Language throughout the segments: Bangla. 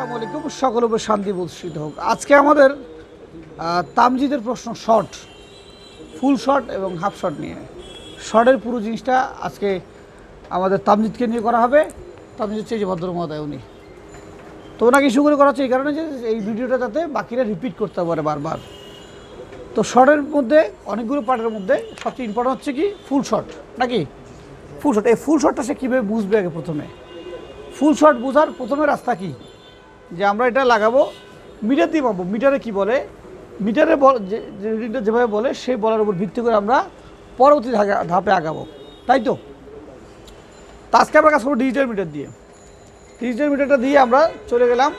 আসসালামু আলাইকুম, সকল উপর শান্তি বর্ষিত হোক। আজকে আমাদের তামজিদের প্রশ্ন শর্ট, ফুল শর্ট এবং হাফ শর্ট নিয়ে। শর্টের পুরো জিনিসটা আজকে আমাদের তামজিদকে নিয়ে করা হবে। তামজিদ হচ্ছে এই যে ভদ্র মহোদয়, উনি তো ওনাকে ইস্যু করে করা হচ্ছে এই কারণে যে এই ভিডিওটা যাতে বাকিরা রিপিট করতে পারে বারবার। তো শর্টের মধ্যে অনেকগুলো পার্টের মধ্যে সবচেয়ে ইম্পর্টেন্ট হচ্ছে কি ফুল শর্ট, নাকি ফুল শর্ট। এই ফুল শর্টটা সে কীভাবে বুঝবে? আগে প্রথমে ফুল শর্ট বোঝার প্রথমে রাস্তা কি, যে আমরা এটা লাগাবো মিটার দিয়ে পাবো। মিটারে কি বলে, মিটারে যে রিডিংটা যেভাবে বলে সেই বলার উপর ভিত্তি করে আমরা পরবর্তী ধাপে আগাবো, তাই তো। আজকে আমরা কাজ করবো ডিজিটাল মিটার দিয়ে। ডিজিটাল মিটারটা দিয়ে আমরা চলে গেলাম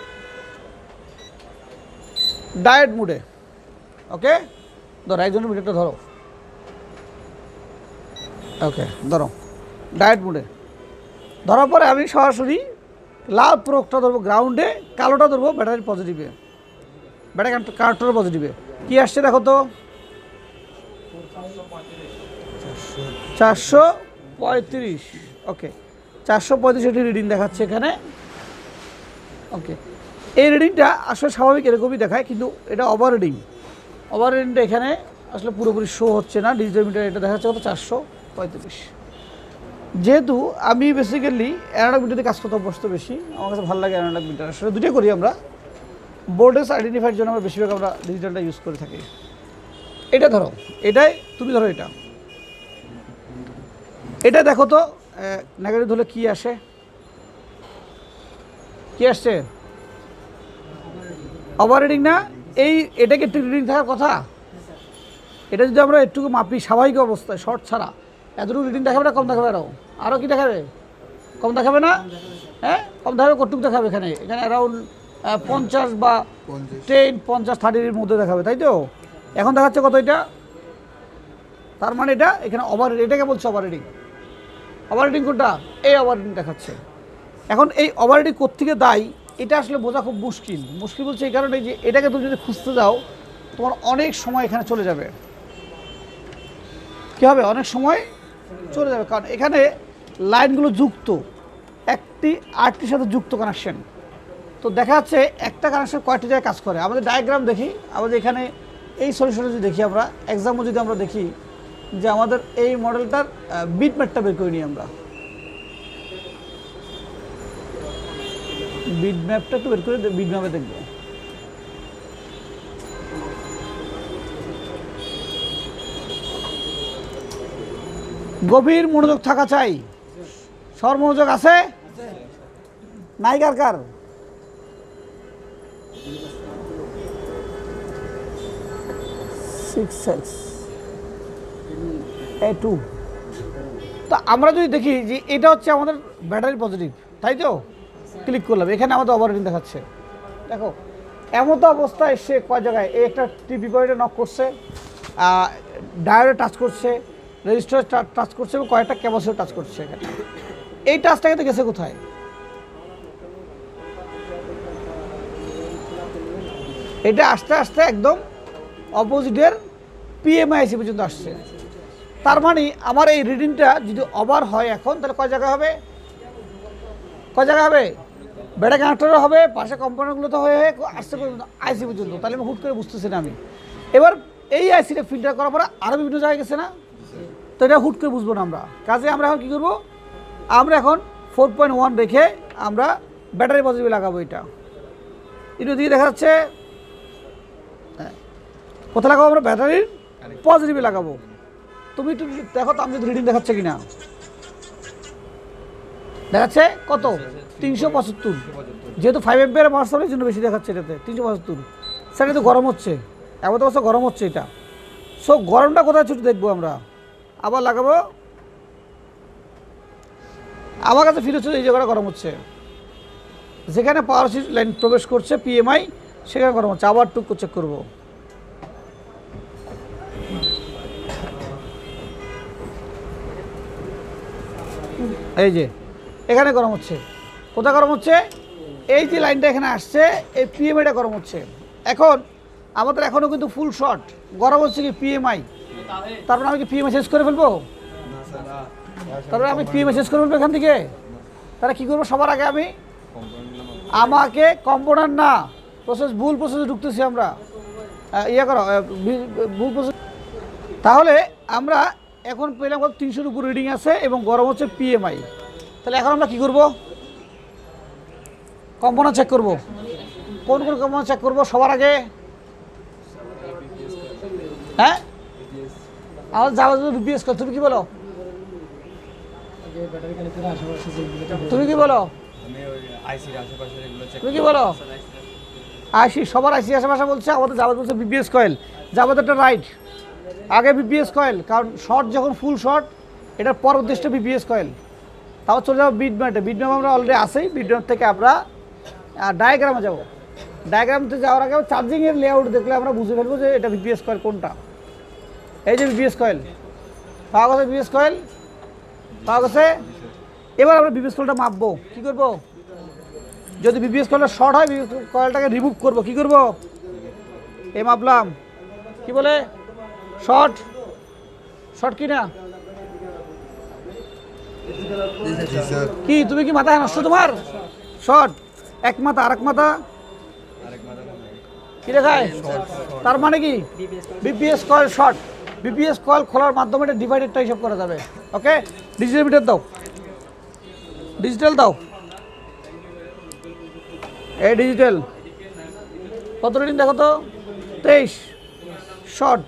ডায়েট মুডে। ওকে, ধরো একজনের মিটারটা ধরো। ওকে, ধরো ডায়েট মুডে। ধরার পরে আমি সরাসরি লাল প্রোগটা ধরবো গ্রাউন্ডে, কালোটা ধরবো ব্যাটারির পজিটিভে, ব্যাটারি কানেক্টরের পজিটিভে। কী আসছে দেখো তো, 435। ওকে, 435 এটি রিডিং দেখাচ্ছে এখানে। ওকে, এই রিডিংটা আসলে স্বাভাবিক এরকমই দেখায়, কিন্তু এটা ওভার রিডিং। ওভার রিডিংটা এখানে আসলে পুরোপুরি শো হচ্ছে না। ডিজিটাল মিটার এটা দেখাচ্ছে কত, 435। যেহেতু আমি বেসিক্যালি অ্যানালগ মিটারে কাজ করতে অভ্যস্ত বেশি, আমার কাছে ভালো লাগে অ্যানালগ মিটার। আসলে দুটোই করি আমরা, বোর্ডেস আইডেন্টিফাইয়ের জন্য আমরা বেশিরভাগ আমরা ডিজিটালটা ইউজ করে থাকি। এটা ধরো, এটাই তুমি ধরো, এটা দেখো তো নেগেটিভ ধরলে কী আসে, কী আসছে? ওভার রিডিং না? এটাকে একটু রিডিং থাকার কথা। এটা যদি আমরা একটুকু মাপি স্বাভাবিক অবস্থায় শর্ট ছাড়া, এতটুকু রিডিং দেখাবে না? কম দেখাবে? আরও কি দেখাবে? কম দেখাবে না? হ্যাঁ, কম দেখাবে। কতটুকু দেখাবে? এখানে অ্যারাউন্ড 50 বা 10, 50, 30-এর মধ্যে দেখাবে, তাই তো। এখন দেখাচ্ছে কত এটা? তার মানে এটা এখানে ওভার, এটাকে বলছে ওভার রিডিং। ওভার রিডিং কোনটা? এই ওভার রিডিং দেখাচ্ছে। এখন এই ওভার রিডিং কোত্থেকে দায়ী এটা আসলে বোঝা খুব মুশকিল। বলছে এই কারণে যে এটাকে তুমি যদি খুঁজতে যাও তোমার অনেক সময় এখানে চলে যাবে। কী হবে? অনেক সময় চলে যাবে, কারণ এখানে লাইনগুলো যুক্ত, একটি আরেকটির সাথে যুক্ত কানেকশন। তো দেখা যাচ্ছে একটা কানেকশন কয়েকটি জায়গায় কাজ করে। আমাদের ডায়াগ্রাম দেখি, আমাদের এখানে এই সলিউশনে যদি দেখি আমরা, এক্সাম্পল যদি আমরা দেখি যে আমাদের এই মডেলটার বিট ম্যাপটা বের করে নিই আমরা। বিট ম্যাপটা একটু বের করে বিট ম্যাপে দেখবো। গভীর মনোযোগ থাকা চাই। সর মনোযোগ আছে? নাই? কার কার? A2। তো আমরা যদি দেখি যে এটা হচ্ছে আমাদের ব্যাটারি পজিটিভ, তাই তো। ক্লিক করলাম, এখানে আমাদের ওভার রিডিং দেখাচ্ছে। দেখো এমন তো অবস্থায় সে কয় জায়গায় এই একটা টিপি পয়েন্টে নক করছে, ডায়োডে টাচ করছে, রেজিস্টারে টাচ করছে এবং কয়েকটা ক্যাপাসিটর টাচ করছে। এখানে এই টাচটাকে তো গেছে কোথায়? এটা আস্তে আস্তে একদম অপোজিটের পিএমআইসি পর্যন্ত আসছে। তার মানে আমার এই রিডিংটা যদি ওভার হয় এখন, তাহলে কয় জায়গা হবে? কয় জায়গা হবে? ব্যাটারি কানেক্টরও হবে, পাশে কম্পোনেন্টগুলো তো হয়ে আসছে পর্যন্ত আইসি পর্যন্ত। তাহলে আমি হুট করে বুঝতেছি না আমি। এবার এই আইসিটা ফিল্টার করার পরে আরও বিভিন্ন জায়গায় গেছে না, তো এটা হুট করে বুঝবো না আমরা। কাজে আমরা এখন কী করবো? আমরা এখন 4.1 রেখে আমরা ব্যাটারি পজিটিভ লাগাবো। এটা দিকে দেখা যাচ্ছে, কোথায় লাগাবো? আমরা ব্যাটারির পজিটিভে লাগাবো। তুমি একটু দেখো তো আমি যদি রিডিং দেখাচ্ছে কিনা। দেখাচ্ছে কত? 375। যেহেতু 5 অ্যাম্পিয়ার মার্স হবে, এই জন্য বেশি দেখাচ্ছে এটাতে 375। সেটা তো গরম হচ্ছে, এমন তো অবস্থা গরম হচ্ছে এটা। সো গরমটা কোথায় ছুটে দেখবো আমরা। আবার লাগাবো, আমার কাছে ফিরে হচ্ছে এই জায়গাটা গরম হচ্ছে, যেখানে পাওয়ার লাইন প্রবেশ করছে পিএমআই সেখানে গরম হচ্ছে। আবার টুকু চেক করবো, এই যে এখানে গরম হচ্ছে। কোথায় গরম হচ্ছে? এই যে লাইনটা এখানে আসছে, এই পিএমআইটা গরম হচ্ছে। এখন আমাদের এখনও কিন্তু ফুল শর্ট, গরম হচ্ছে কি পিএমআই। তারপরে আমি কি পিএমআই শেষ করে ফেলবো? তারপরে আমি পিএমআই শেষ করে ফেলবো এখান থেকে। তাহলে কী করবো? সবার আগে আমি আমাকে কম্পোনেন্ট না, প্রসেস ভুল প্রসেসে ঢুকতেছি আমরা। ইয়ে করো, ভুল প্রসেস। তাহলে আমরা এখন পেলাম 300-র উপর রিডিং আছে এবং গরম হচ্ছে পিএমআই। তাহলে এখন আমরা কি করব? কম্পোনেন্ট চেক করব। কোন কোন কম্পোনেন্ট চেক করব সবার আগে? হ্যাঁ, আমার যাওয়া যাবে বিপিএস কল। তুমি কি বলো? তুমি কি বলো? তুমি কি বলো? আইসি, সবার আইসি আশেপাশে বলছে, আমাদের জাভেদ বলছে বিপিএস কয়েল। জাভেদটা রাইট, আগে বিপিএস কয়েল, কারণ শর্ট যখন ফুল শর্ট এটার পর উদ্দেশ্য বিপিএস কয়েল। তাও চলে যাবো বিট ম্যাটে। বিট ম্যাপ আমরা অলরেডি আসি, বিট ম্যাপ থেকে আমরা ডায়াগ্রামে যাব। ডায়াগ্রামতে যাওয়ার আগে চার্জিংয়ের লেআউট দেখলে আমরা বুঝে ফেলবো যে এটা বিপিএস কয়েল কোনটা। এই যে বিপিএস কয়েল পাওয়া গেছে, বিপিএস কয়েল পাওয়া গেছে। এবার আমরা বিপিএস কয়েলটা মাপবো। কী করবো? যদি বিপিএস কয়েলটা শর্ট হয়, বিপিএস কয়েলটাকে রিমুভ করবো। কী করবো? এ মাপলাম, কি বলে? শর্ট। শর্ট কি না? কি তুমি কি মাথায় নষ্ট তোমার? শর্ট এক মাথা, আর এক মাথা কি দেখায়? তার মানে কি BPS coil short. BPS coil খোলার মাধ্যমে এটা ডিভাইডেডটা হিসাব করা যাবে। ওকে, ডিজিটাল মিটার দাও, ডিজিটাল দাও। এই ডিজিটাল কত রিডিং দেখো তো? 23 শর্ট।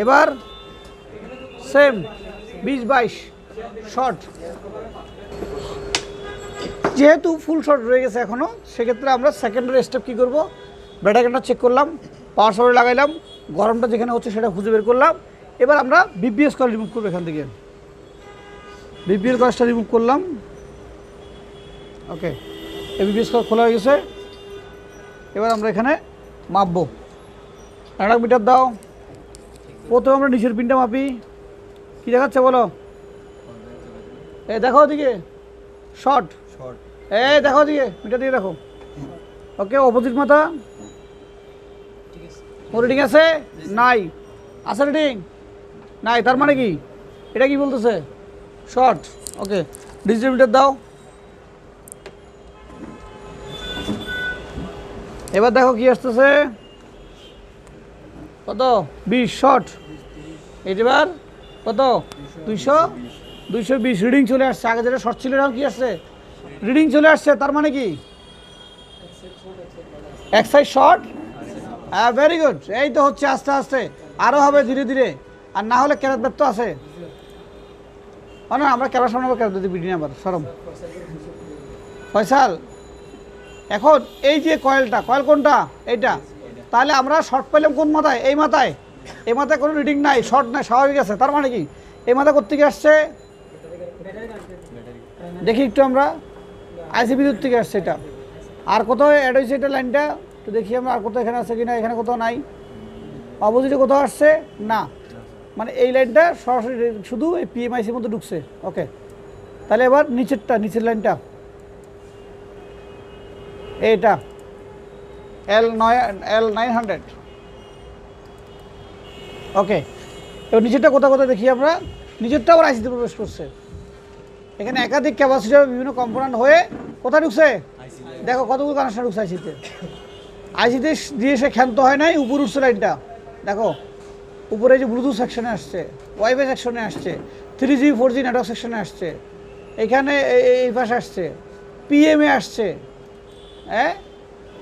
এবার সেম 20-22 শর্ট। যেহেতু ফুল শর্ট রয়ে গেছে এখনও, সেক্ষেত্রে আমরা সেকেন্ডারি স্টেপ কী করবো? ব্যাটারিটা চেক করলাম, পাওয়ার সাপ্লাই লাগাইলাম, গরমটা যেখানে হচ্ছে সেটা খুঁজে বের করলাম। এবার আমরা বিপিএস কয়েল রিমুভ করবো এখান থেকে। বিপিএস কয়েলটা রিমুভ করলাম। ওকে, এই বিপিএস কয়েল খোলা হয়ে গেছে। এবার আমরা এখানে মাপবো। একটা মিটার দাও। প্রথমে আমরা নিচের পিনটা মাপি। কি দেখাচ্ছে বলো? এই দেখো ওদিকে শর্ট। এই দেখো ওদিকে, মিটার দিয়ে দেখো। ওকে, অপোজিট মাথা রিডিং আছে? নাই। আছে রিডিং? নাই। তার মানে কি এটা কি বলতেছে? শর্ট। ওকে, ডিজিটাল মিটার দাও। এবার দেখো কি আসতেছে, কত? 20 শর্ট। এবার কত? 220 রিডিং চলে আসছে। আগে যেটা শর্ট ছিল এরকম কি আসছে? রিডিং চলে আসছে। তার মানে কি এক সাইড শর্ট। হ্যাঁ, ভেরি গুড। এই তো হচ্ছে, আস্তে আস্তে আরও হবে ধীরে ধীরে। আর না হলে ক্যারাত ব্যর্থ আছে। না, আমরা ক্যারার সামনে ক্যারাত দিতে বিডি আবার সরম ফয়সাল। এখন এই যে কয়েলটা, কয়েল কোনটা? এইটা। তাহলে আমরা শর্ট পাইলাম কোন মাথায়? এই মাথায়। এই মাথায় কোনো রিডিং নাই, শর্ট নাই, স্বাভাবিক আছে। তার মানে কি এই মাথা কোত্থেকে আসছে? দেখি একটু আমরা, আইসি বিদ্যুৎ থেকে আসছে এটা। আর কোথাও অ্যাড হয়েছে এটা লাইনটা একটু দেখি আমরা, আর কোথাও এখানে আছে কিনা। এখানে কোথাও নাই। অপোজিটে কোথাও আসছে না, মানে এই লাইনটা সরাসরি শুধু এই পিএমআইসির মধ্যে ঢুকছে। ওকে, তাহলে এবার নিচেরটা, নিচের লাইনটা এইটা L900। ওকে, এবার নিচেরটা কোথাও কোথাও দেখি আমরা। নিচেরটা আবার আইসিতে প্রবেশ করছে। এখানে একাধিক ক্যাপাসিটার বিভিন্ন কম্পোনেন্ট হয়ে কোথায় ঢুকছে? দেখো কতগুলো কানেকশন ঢুকছে আইসিতে। আইসিতে দিয়ে সে ক্ষান্ত হয় নাই, উপর উঠছে লাইনটা। দেখো উপরে যে ব্লুটুথ সেকশনে আসছে, ওয়াইফাই সেকশনে আসছে, 3G 4G নেটওয়ার্ক সেকশনে আসছে, এখানে এই পাশে আসছে, পিএমএ আসছে, হ্যাঁ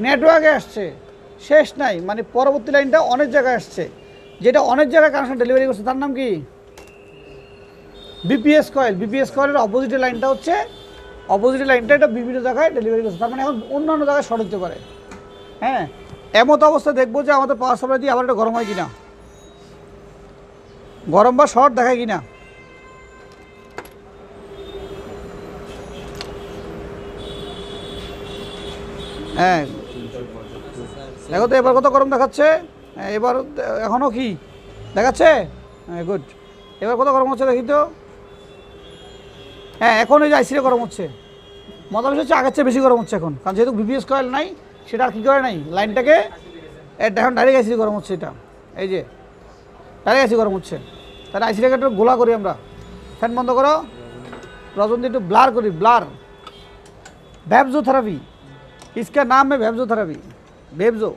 নেটওয়ার্কে আসছে। শেষ নাই, মানে পরবর্তী লাইনটা অনেক জায়গায় আসছে। যেটা অনেক জায়গায় কানেকশন ডেলিভারি করছে তার নাম কি? BPS coil. বিপিএস কয়েলের অপোজিটের লাইনটা হচ্ছে, অপোজিটের লাইনটা এটা বিভিন্ন জায়গায় ডেলিভারি করছে। তার মানে এখন অন্যান্য জায়গায় শর্ট হতে পারে। হ্যাঁ, এমত অবস্থা দেখবো যে আমাদের পাওয়ার সাপ্লাই দিয়ে আবার এটা গরম হয় কিনা, গরম বা শর্ট দেখায় কিনা। হ্যাঁ দেখো তো এবার কত গরম দেখাচ্ছে। এবার এখনও কি দেখাচ্ছে? হ্যাঁ, গুড। এবার কত গরম হচ্ছে দেখি তো। হ্যাঁ, এখন এই যে আইসিটা গরম হচ্ছে। মজা বিষয় হচ্ছে আগের চেয়ে বেশি গরম হচ্ছে এখন, কারণ যেহেতু বিপিএস কয়েল নাই, সেটা আর কী করে নাই, লাইনটাকে এখন ডাইরেক্ট আইসি গরম হচ্ছে। এটা এই যে ডাইরেক্ট আইসি গরম হচ্ছে। তাহলে আইসিটাকে একটু গোলা করি আমরা। ফ্যান বন্ধ করো, রজন দিয়ে একটু ব্লার করি, ব্লার ভ্যাবজোথেরাপি। इसका नाम है वेब्जोथेरेपी, वेब्जो।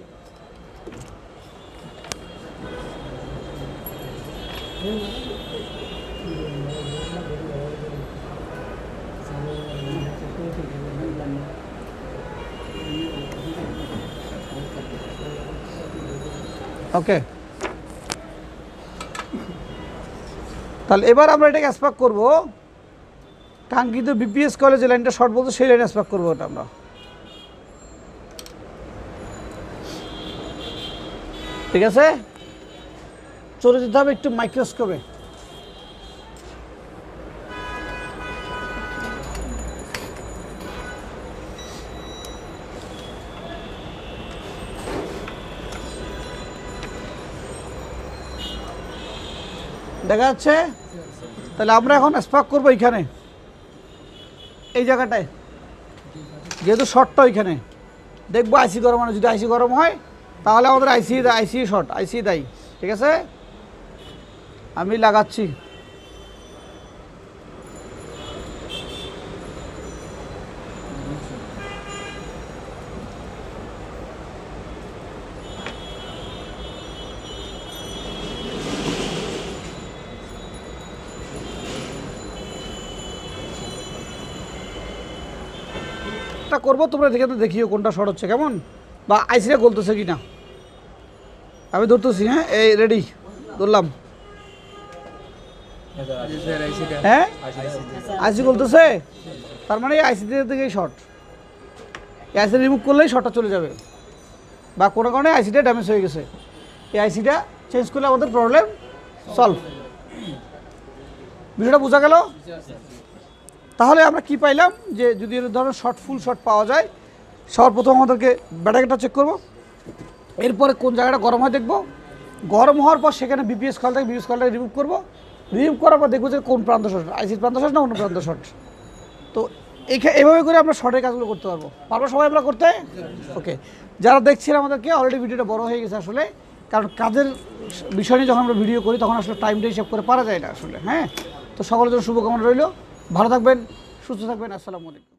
ওকে, তাহলে এবার আমরা এটাকে স্পার্ক করব কাঙ্ক্ষিত বিপিএস কলেজ যে লাইনটা শর্ট বলতো সেই লাইনে স্পার্ক করবো ওটা আমরা। ঠিক আছে, চলে যেতে হবে একটু মাইক্রোস্কোপে। দেখা যাচ্ছে? তাহলে আমরা এখন স্পার্ক করবো এইখানে, এই জায়গাটায়, যেহেতু শর্টটা ওইখানে দেখবো আইসি গরম হয়। যদি আইসি গরম হয় তাহলে আমাদের আইসি শর্ট, আইসি দায়ী। ঠিক আছে, আমি লাগাচ্ছি। করবো তোমরা দেখে তো দেখিও কোনটা শর্ট হচ্ছে, কেমন, বা আইসিটা গলতেছে কি না। আমি ধরতেছি, হ্যাঁ, এই রেডি, ধরলাম। হ্যাঁ, আইসি গলতেছে, তার মানে এই আইসি থেকে শর্ট। এই আইসি রিমুভ করলেই শর্টটা চলে যাবে, বা কোনো কারণে আইসিটা ড্যামেজ হয়ে গেছে, এই আইসিটা চেঞ্জ করলে আমাদের প্রবলেম সলভ। বিষয়টা বোঝা গেল? তাহলে আমরা কি পাইলাম, যে যদি এর ধরনের শর্ট, ফুল শর্ট পাওয়া যায়, সবার প্রথম আমাদেরকে ব্যাটারিটা চেক করব, এরপরে কোন জায়গাটা গরম হয় দেখব, গরম হওয়ার পর সেখানে বিপিএস কয়েল থাকে, বিপিএস কয়েলটা রিমুভ করব, রিমুভ করার পর দেখবো যে কোন প্রান্ত শর্ট, আইসির প্রান্ত শর্ট না অন্য প্রান্ত শর্ট। তো এইভাবে করে আমরা শর্টের কাজগুলো করতে পারবো সবাই আমরা করতে। ওকে, যারা দেখছেন আমাদেরকে, অলরেডি ভিডিওটা বড় হয়ে গেছে আসলে, কারণ কাজের বিষয় নিয়ে যখন আমরা ভিডিও করি তখন আসলে টাইমটা হিসাব করে পারা যায় না আসলে। হ্যাঁ, তো সকলের জন্য শুভকামনা রইল, ভালো থাকবেন, সুস্থ থাকবেন, আসসালামু আলাইকুম।